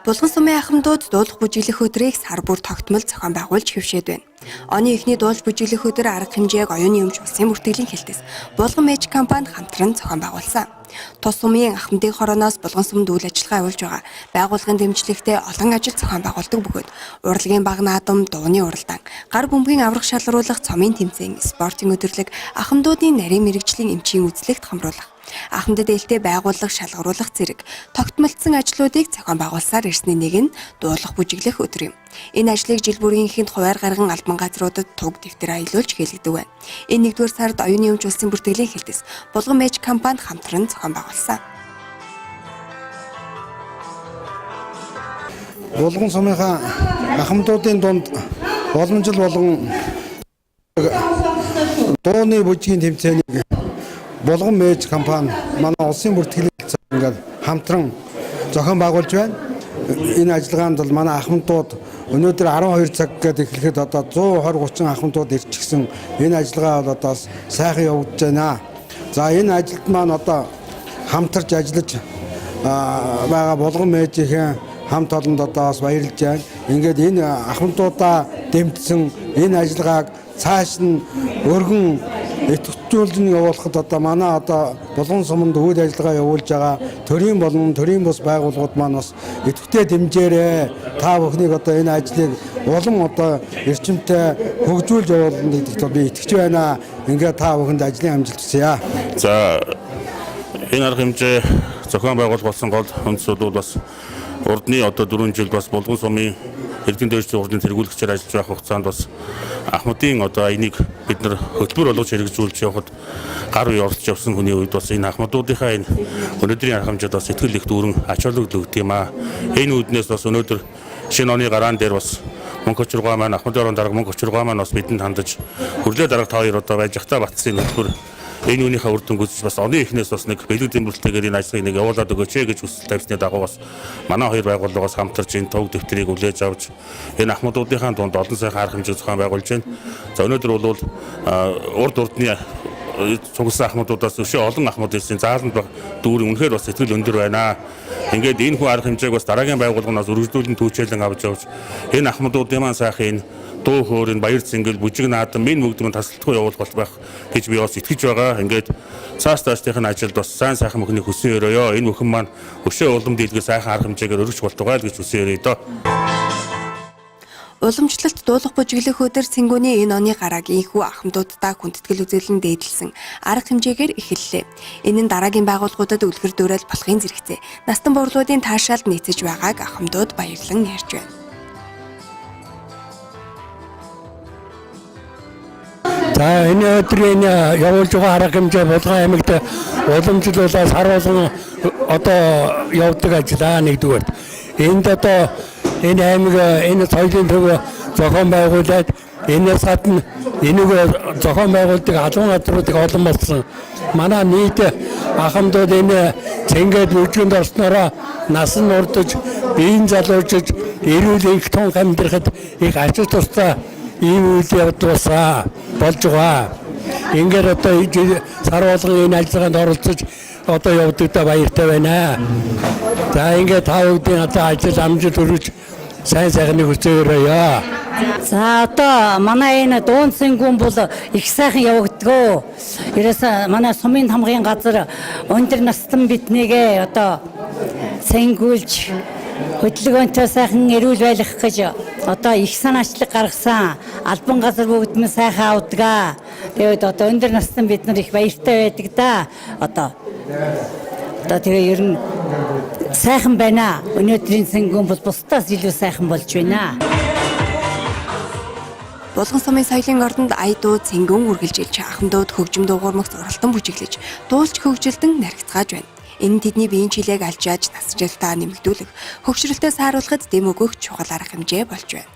Булган сумын ахмадууд дуулах бүжиглэх өдрийг сар бүр тогтмол зохион байгуулж хэвшээд байна. Оны эхний дуулж бүжиглэх өдөр арга хэмжээг оюуны өмч улсын бүртгэлийн хэлтээс Булган Мэж компани хамтран зохион байгуулсан. Тус сумын ахмадын хорооноос Булган сумд үйл ажиллагаа явуулж байгаа байгууллагын дэмжлэгтэй олон ажил зохион байгуулдаг бөгөөд урлагийн баг наадам, дууны уралдаан, гар бөмбөгийн аврах шалгаруулах, цомын тэмцээн, спортын өдөрлөг, ахмадуудын нарийн мэрэгжлийн эмчийн үзлэгт хамруулах, ахмадад ээлтэй байгууллага шалгаруулах зэрэг тогтмолцсон ажлуудыг зохион байгуулсаар ирсний нэг нь дуулах бүжиглэх өдөр юм. Энэ ажлыг жил бүрийн эхэнд хуваар гарган албан газруудад туг дэвтэр аялуулж хэлэгдэв байна. Энэ 1-р сард оюуны өмч улсын бүртгэлийн хэлтээс Булган Мэж компани хамтран зохион байгуулсан. Булган сумынхаа ахмадуудын дунд олон жил болгон дууны бүжгийн тэмцээнийг Булган Мэж компани манай улсын бүртгэлийн ингээд хамтран зохион байгуулж байна. Энэ ажиллагаанд бол манай ахмадууд өнөөдөр 12 цаг гээд эхлэхэд одоо 120-30 ахмадууд ирчихсэн. Энэ ажиллагаа бол одоо сайхан явагдаж байна. За энэ ажилд маань одоо хамтарч ажиллаж байгаа Булган Мэжийн хамт олонд одоо бас баярлж байна. Ингээд энэ ахмадуудаа дэмжсэн энэ ажиллагааг цааш нь өргөн идэвхжүүлэн явуулахад одоо манай одоо Булган суманд үйл ажиллагаа явуулж байгаа төрийн болон төрийн бус байгууллагууд маань бас идэвхтэй дэмжээрэй. Та бүхнийг одоо энэ ажлыг улам одоо эрчимтэй хөгжүүлж явуулна гэдэгт би итгэж байна. Ингээд та бүхэнд ажлын амжилт хүсье. За энэ арга хэмжээ зохион байгуулалт болсон гол үндсүүд бол бас урдны одоо 4 жил бас Булган сумын эрдэнэ дэвшлийн урдын тэргүүлэгчээр ажиллаж байх хугацаанд бас ахмадын одоо энийг бид нар хөтөлбөр болгож хэрэгжүүлж явахад гар үе оролцож явсан хүний үед бас энэ ахмадуудынхаа энэ өнөөдрийн арга хэмжээд бас сэтгэл их дүүрэн ач холбогдол өгдөг юм аа. Энэ үүднээс бас өнөөдөр шинэ оны гараан дээр бас мөнгө очиргаа маань ахмадын орон дарга мөнгө очиргаа маань бас бидэнд хандаж хүрлээ дарга та хоёр одоо байж захтаа батсан хөтөлбөр энэ үнийхээ үр дүн гүйцэж бас оны эхнээс бас нэг бэлэг дэмжлэлтэйгээр энэ ажлыг нэг явуулаад өгөөч гэж хүсэл тавьсны дагуу бас манай хоёр байгууллагаас хамтарч энэ туг дэвтрийг үлээж авч энэ ахмадуудынхаа дунд олон сайхан арга хэмжээ зохион байгуулж байна. За өнөөдөр бол урд урдны цугласан ахмадуудаас өшөө олон ахмад ирсэн зааланд дүүрэн үнэхээр бас сэтгэл өндөр байна. Ингээд энэ хүн арга хэмжээг бас дараагийн байгууллагаас үргэлжлүүлэн түүчээлэн авч явж энэ ахмадуудын маань сайхан дуу хөөрн баяр цэнгэл бүжиг наадам энэ бүгд тасалдахгүй явуулах бол байх гэж би бас итгэж байгаа. Ингээд цааш цаашдын ажилд бас сайн сайхан мөхний хүсэн өрөөё. Энэ мөхөн маань өшөө улам дийлгээ сайхан арга хэмжээгээр өргөж болтугай гэж хүсэн өрөөё доо. Уламжлалт дуулах бүжиглэх өдөр цэнгүүний энэ оны гарааг ийхүү ахмадуудаа хүндэтгэл үзүүлэн дээдлсэн арга хэмжээгээр эхэллээ. Энэ нь дараагийн байгууллагуудад үлгэр дуурайл болохын зэрэгцээ. Настан буурлуудын таашаалд нийцэж байгааг ахмадууд баярлан ярьж байна. За энэ өдрийн явуулж байгаа арга хэмжээ Булган аймагт уламжлалаас сар болгон одоо явдаг ажиллаа нэгдүгээр. Энд одоо энэ аймаг энэ соёлын төв зохион байгуулад энэс гадна энийг зохион байгуулдаг албан газруудыг олон болсон. Манай нийт ахмадууд энэ цэнгээд бүжгэнд орснороо насан урдж, биеийн залуужж, эрүүл их тун амьдрахад их ажил тустай ийм үйл явдлаа болж байгаа. Ингээд одоо сар болгон энэ ажиллагаанд оролцож одоо явдагтаа баяртай байна. За ингээд та бүхэн одоо ажил амжилт хүргэж сайн сайхныг хүсээрээ. За одоо манай энэ дуун цэнгүүн бол их сайхан явагдгаа. Ерөөсө манай сумын хамгаалын газар өндөр настан биднийгээ одоо цэнгүүлж хөдөлгөөнтэй сайхан эрүүл байх гэж одоо их санаачлаг гаргасан албан газар бүгд нь сайхан авдаг. Тэгээд одоо өндөр настан бид нар их баяртай байдаг да. Одоо тэгээ ер нь сайхан байна. Өнөөдрийн цэнгүүн бол бусдаас илүү сайхан болж байна. Булган сумын соёлын ордонд айдуу цэнгүүн үргэлжилж ахмадууд хөгжим дуугармагц уралтан бүжиглэж дуулж хөгжилдөн наригцгааж байна. Энэ нь тэдний биеийн чилээг алжааж насжилтаа нэмэгдүүлэх, хөгшрөлтөө сааруулахад дэм өгөх чухал арга хэмжээ болж байна.